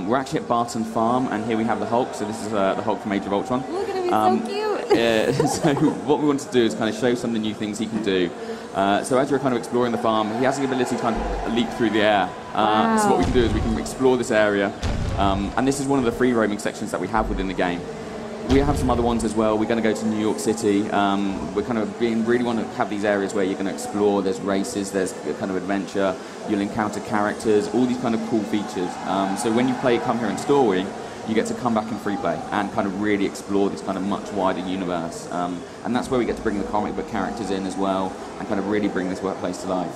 We're actually at Barton Farm, and here we have the Hulk. So this is the Hulk from Age of Ultron. Look at him, he's so cute. So what we want to do is kind of show some of the new things he can do. So as you're kind of exploring the farm, he has the ability to kind of leap through the air. Wow. So what we can do is we can explore this area. And this is one of the free roaming sections that we have within the game. We have some other ones as well. We're going to go to New York City. We're kind of really want to have these areas where you're going to explore. There's races, there's a kind of adventure. You'll encounter characters, all these kind of cool features. So when you come here in story, you get to come back in free play and kind of really explore this kind of much wider universe. And that's where we get to bring the comic book characters in as well and kind of really bring this workplace to life.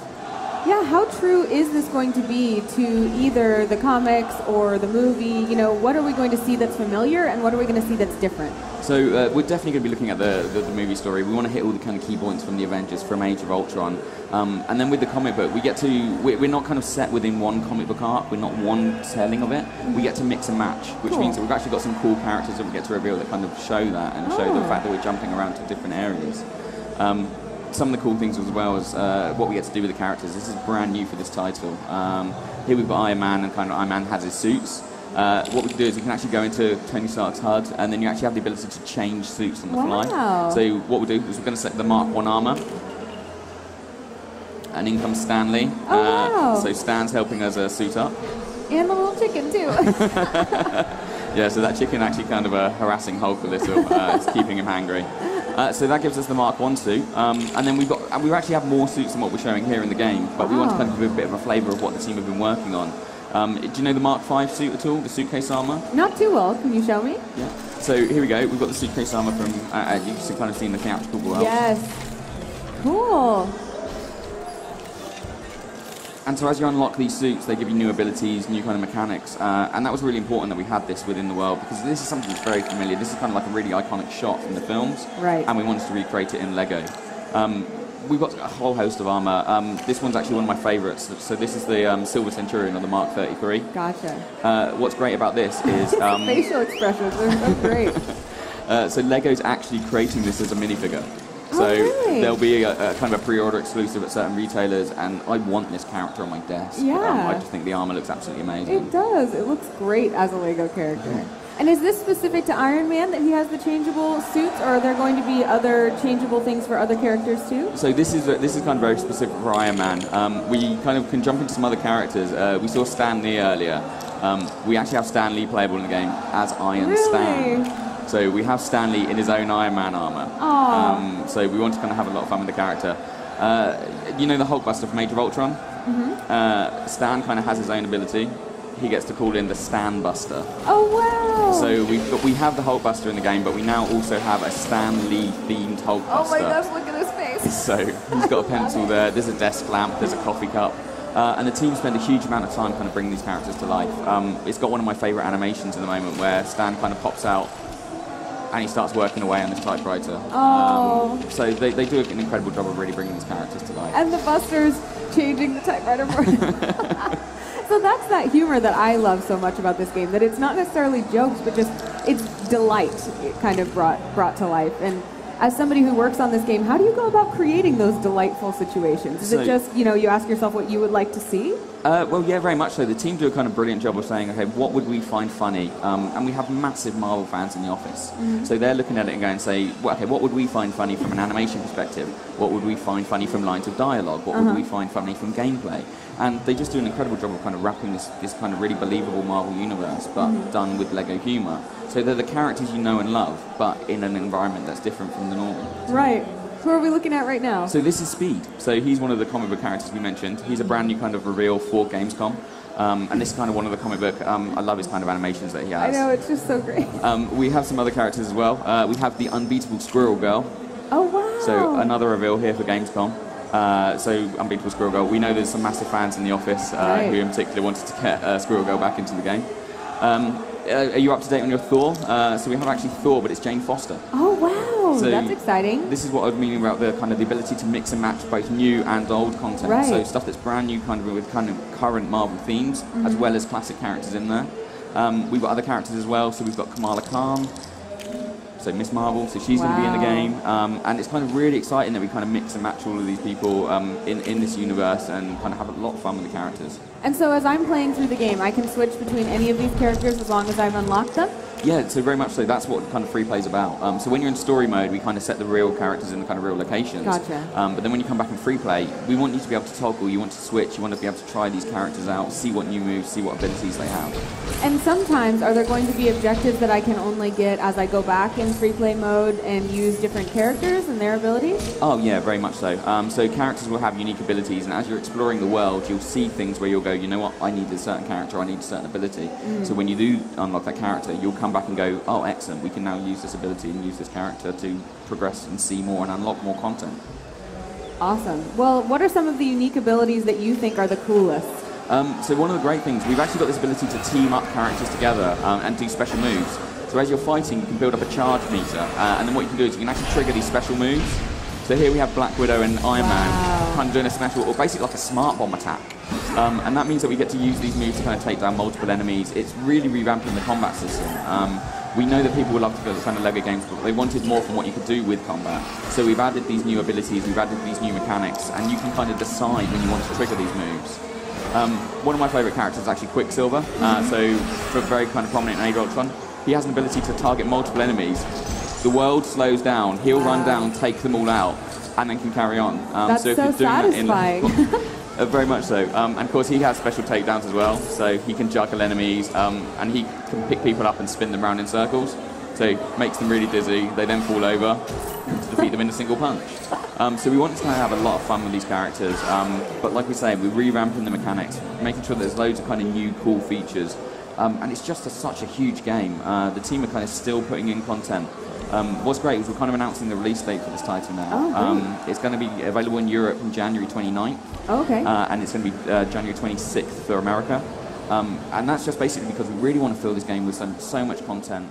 Yeah, how true is this going to be to either the comics or the movie? You know, what are we going to see that's familiar and what are we going to see that's different? So we're definitely going to be looking at the movie story. We want to hit all the kind of key points from the Avengers, from Age of Ultron. And then with the comic book, we're not kind of set within one comic book arc. We're not one telling of it. We get to mix and match, which means that we've actually got some cool characters that we get to reveal that kind of show that and show the fact that we're jumping around to different areas. Some of the cool things as well is what we get to do with the characters. This is brand new for this title. Here we've got Iron Man, and kind of Iron Man has his suits. What we can do is we can actually go into Tony Stark's HUD, and then you actually have the ability to change suits on the fly. So what we'll do is we're going to select the Mark 1 armor, and in comes Stanley. So Stan's helping us suit up. And the little chicken too. Yeah, so that chicken actually kind of harassing Hulk a little. It's keeping him hangry. So that gives us the Mark 1 suit, and then we actually have more suits than what we're showing here in the game, but we want to kind of give a bit of a flavour of what the team have been working on. Do you know the Mark 5 suit at all, the suitcase armour? Not too well, can you show me? Yeah. So here we go, we've got the suitcase armour from, you can kind of see in the theatrical world. Yes. Cool. And so as you unlock these suits, they give you new abilities, new kind of mechanics, and that was really important that we had this within the world, because this is something that's very familiar. This is kind of like a really iconic shot from the films, and we wanted to recreate it in Lego. We've got a whole host of armour. This one's actually one of my favourites. So this is the Silver Centurion of the Mark 33. Gotcha. What's great about this is... facial expressions are so great. So Lego's actually creating this as a minifigure. So really? There'll be a kind of a pre-order exclusive at certain retailers, and I want this character on my desk. I just think the armor looks absolutely amazing. It does. It looks great as a Lego character. And is this specific to Iron Man that he has the changeable suits, or are there going to be other changeable things for other characters too? So this is kind of very specific for Iron Man. We kind of can jump into some other characters. We saw Stan Lee earlier. We actually have Stan Lee playable in the game as Iron Stan. So we have Stan Lee in his own Iron Man armor. So we want to kind of have a lot of fun with the character. You know the Hulkbuster from Age of Ultron? Stan kind of has his own ability. He gets to call in the Stan Buster. Oh wow! So we have the Hulkbuster in the game, but we now also have a Stan Lee themed Hulkbuster. Oh my gosh! Look at his face. So he's got a pencil there. There's a desk lamp. There's a coffee cup. And the team spend a huge amount of time kind of bringing these characters to life. It's got one of my favourite animations at the moment, where Stan kind of pops out and he starts working away on this typewriter. So they do an incredible job of really bringing these characters to life. And the Buster's changing the typewriter for him. So that's that humor that I love so much about this game, that it's not necessarily jokes, but just it's delight kind of brought to life. And as somebody who works on this game, how do you go about creating those delightful situations? Is it just, you ask yourself what you would like to see? Well, yeah, very much so. The team do a kind of brilliant job of saying, okay, what would we find funny? And we have massive Marvel fans in the office. So they're looking at it and going, say, well, okay, what would we find funny from an animation perspective? What would we find funny from lines of dialogue? What would we find funny from gameplay? And they just do an incredible job of kind of wrapping this kind of really believable Marvel universe, but done with Lego humour. So they're the characters you know and love, but in an environment that's different from the normal. Right. Who are we looking at right now? So this is Speed. So he's one of the comic book characters we mentioned. He's a brand new kind of reveal for GamesCom. And this is kind of one of the comic book, I love his kind of animations that he has. I know, it's just so great. We have some other characters as well. We have the unbeatable Squirrel Girl. Oh, wow. So another reveal here for GamesCom. So Unbeatable Squirrel Girl. We know there's some massive fans in the office who in particular wanted to get Squirrel Girl back into the game. Are you up to date on your Thor? So we have actually Thor, but it's Jane Foster. Oh wow, so that's exciting. This is what I was meaning about the kind of the ability to mix and match both new and old content. So stuff that's brand new, kind of with kind of current Marvel themes, as well as classic characters in there. We've got other characters as well. So we've got Kamala Khan. So Miss Marvel, so she's going to be in the game, and it's kind of really exciting that we kind of mix and match all of these people in this universe and kind of have a lot of fun with the characters. And so as I'm playing through the game, I can switch between any of these characters as long as I've unlocked them? Yeah, so very much so. That's what kind of free play is about. So when you're in story mode, we kind of set the real characters in the kind of real locations. Gotcha. But then when you come back in free play, we want you to be able to toggle, you want to switch, you want to be able to try these characters out, see what new moves, see what abilities they have. And sometimes, are there going to be objectives that I can only get as I go back in free play mode and use different characters and their abilities? Oh yeah, very much so. So characters will have unique abilities, and as you're exploring the world, you'll see things where you'll go, you know what, I need a certain character, I need a certain ability. So when you do unlock that character, you'll come back and go, oh, excellent, we can now use this ability and use this character to progress and see more and unlock more content. Awesome. Well, what are some of the unique abilities that you think are the coolest? So one of the great things, we've actually got this ability to team up characters together and do special moves. So as you're fighting, you can build up a charge meter, and then what you can do is you can actually trigger these special moves. So here we have Black Widow and Iron Man kind of doing a special, or basically like a smart bomb attack. And that means that we get to use these moves to kind of take down multiple enemies. It's really revamping the combat system. We know that people would love to go to kind of LEGO games, but they wanted more from what you could do with combat. So we've added these new abilities, we've added these new mechanics, and you can kind of decide when you want to trigger these moves. One of my favourite characters is actually Quicksilver. So for a very kind of prominent in Age of Ultron, he has an ability to target multiple enemies. The world slows down, he'll run down, take them all out, and then can carry on. That's so satisfying. Very much so. And of course he has special takedowns as well, so he can juggle enemies, and he can pick people up and spin them around in circles. So makes them really dizzy, they then fall over to defeat them in a single punch. So we want to kind of have a lot of fun with these characters, but like we say, we're revamping the mechanics, making sure there's loads of kind of new cool features. And it's just such a huge game. The team are kind of still putting in content. What's great is we're kind of announcing the release date for this title now. Oh, it's going to be available in Europe on January 29th. Oh, okay. And it's going to be January 26th for America. And that's just basically because we really want to fill this game with so much content.